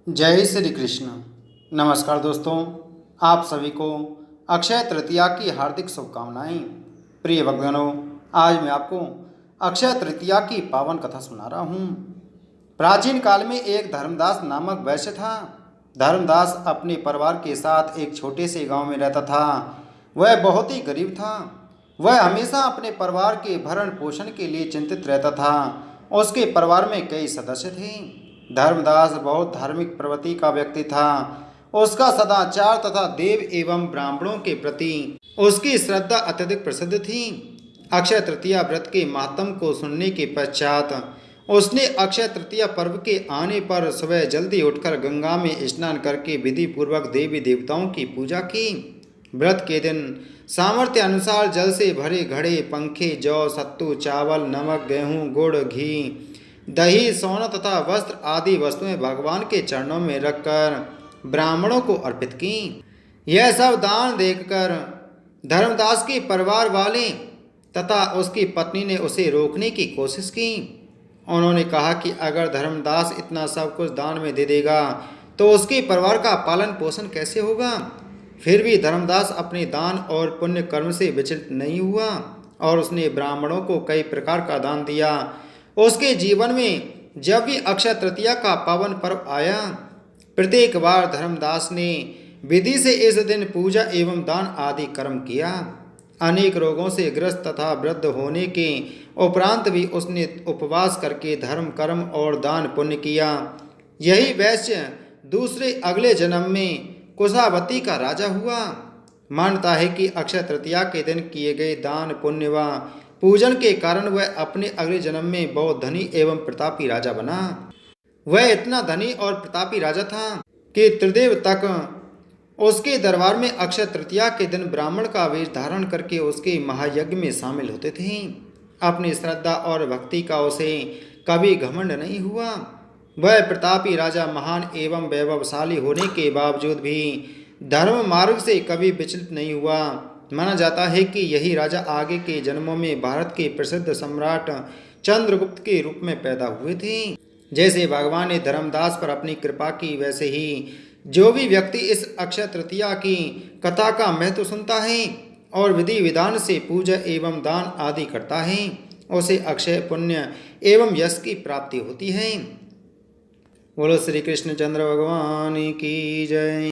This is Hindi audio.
जय श्री कृष्ण। नमस्कार दोस्तों, आप सभी को अक्षय तृतीया की हार्दिक शुभकामनाएं। प्रिय भक्तजनों, आज मैं आपको अक्षय तृतीया की पावन कथा सुना रहा हूँ। प्राचीन काल में एक धर्मदास नामक वैश्य था। धर्मदास अपने परिवार के साथ एक छोटे से गांव में रहता था। वह बहुत ही गरीब था। वह हमेशा अपने परिवार के भरण पोषण के लिए चिंतित रहता था। उसके परिवार में कई सदस्य थे। धर्मदास बहुत धार्मिक प्रवृत्ति का व्यक्ति था। उसका सदाचार तथा देव एवं ब्राह्मणों के प्रति उसकी श्रद्धा अत्यधिक प्रसिद्ध थी। अक्षय तृतीया व्रत के महात्म को सुनने के पश्चात उसने अक्षय तृतीया पर्व के आने पर सुबह जल्दी उठकर गंगा में स्नान करके विधि पूर्वक देवी देवताओं की पूजा की। व्रत के दिन सामर्थ्य अनुसार जल से भरे घड़े, पंखे, जौ, सत्तू, चावल, नमक, गेहूं, गुड़, घी, दही, सोना तथा वस्त्र आदि वस्तुएं भगवान के चरणों में रखकर ब्राह्मणों को अर्पित की। यह सब दान देखकर धर्मदास के परिवार वाले तथा उसकी पत्नी ने उसे रोकने की कोशिश की। उन्होंने कहा कि अगर धर्मदास इतना सब कुछ दान में दे देगा तो उसके परिवार का पालन पोषण कैसे होगा। फिर भी धर्मदास अपने दान और पुण्य कर्म से विचलित नहीं हुआ और उसने ब्राह्मणों को कई प्रकार का दान दिया। उसके जीवन में जब भी अक्षय तृतीया का पावन पर्व आया, प्रत्येक बार धर्मदास ने विधि से इस दिन पूजा एवं दान आदि कर्म किया। अनेक रोगों से ग्रस्त तथा वृद्ध होने के उपरांत भी उसने उपवास करके धर्म, कर्म और दान पुण्य किया। यही वैश्य दूसरे अगले जन्म में कुशावती का राजा हुआ। मानता है कि अक्षय तृतीया के दिन किए गए दान, पुण्य व पूजन के कारण वह अपने अगले जन्म में बहुत धनी एवं प्रतापी राजा बना। वह इतना धनी और प्रतापी राजा था कि त्रिदेव तक उसके दरबार में अक्षय तृतीया के दिन ब्राह्मण का वेश धारण करके उसके महायज्ञ में शामिल होते थे। अपनी श्रद्धा और भक्ति का उसे कभी घमंड नहीं हुआ। वह प्रतापी राजा महान एवं वैभवशाली होने के बावजूद भी धर्म मार्ग से कभी विचलित नहीं हुआ। माना जाता है कि यही राजा आगे के जन्मों में भारत के प्रसिद्ध सम्राट चंद्रगुप्त के रूप में पैदा हुए थे। जैसे भगवान ने धर्मदास पर अपनी कृपा की, वैसे ही जो भी व्यक्ति इस अक्षय तृतीया की कथा का महत्व सुनता है और विधि विधान से पूजा एवं दान आदि करता है, उसे अक्षय पुण्य एवं यश की प्राप्ति होती है। बोलो श्री कृष्ण चंद्र भगवान की जय।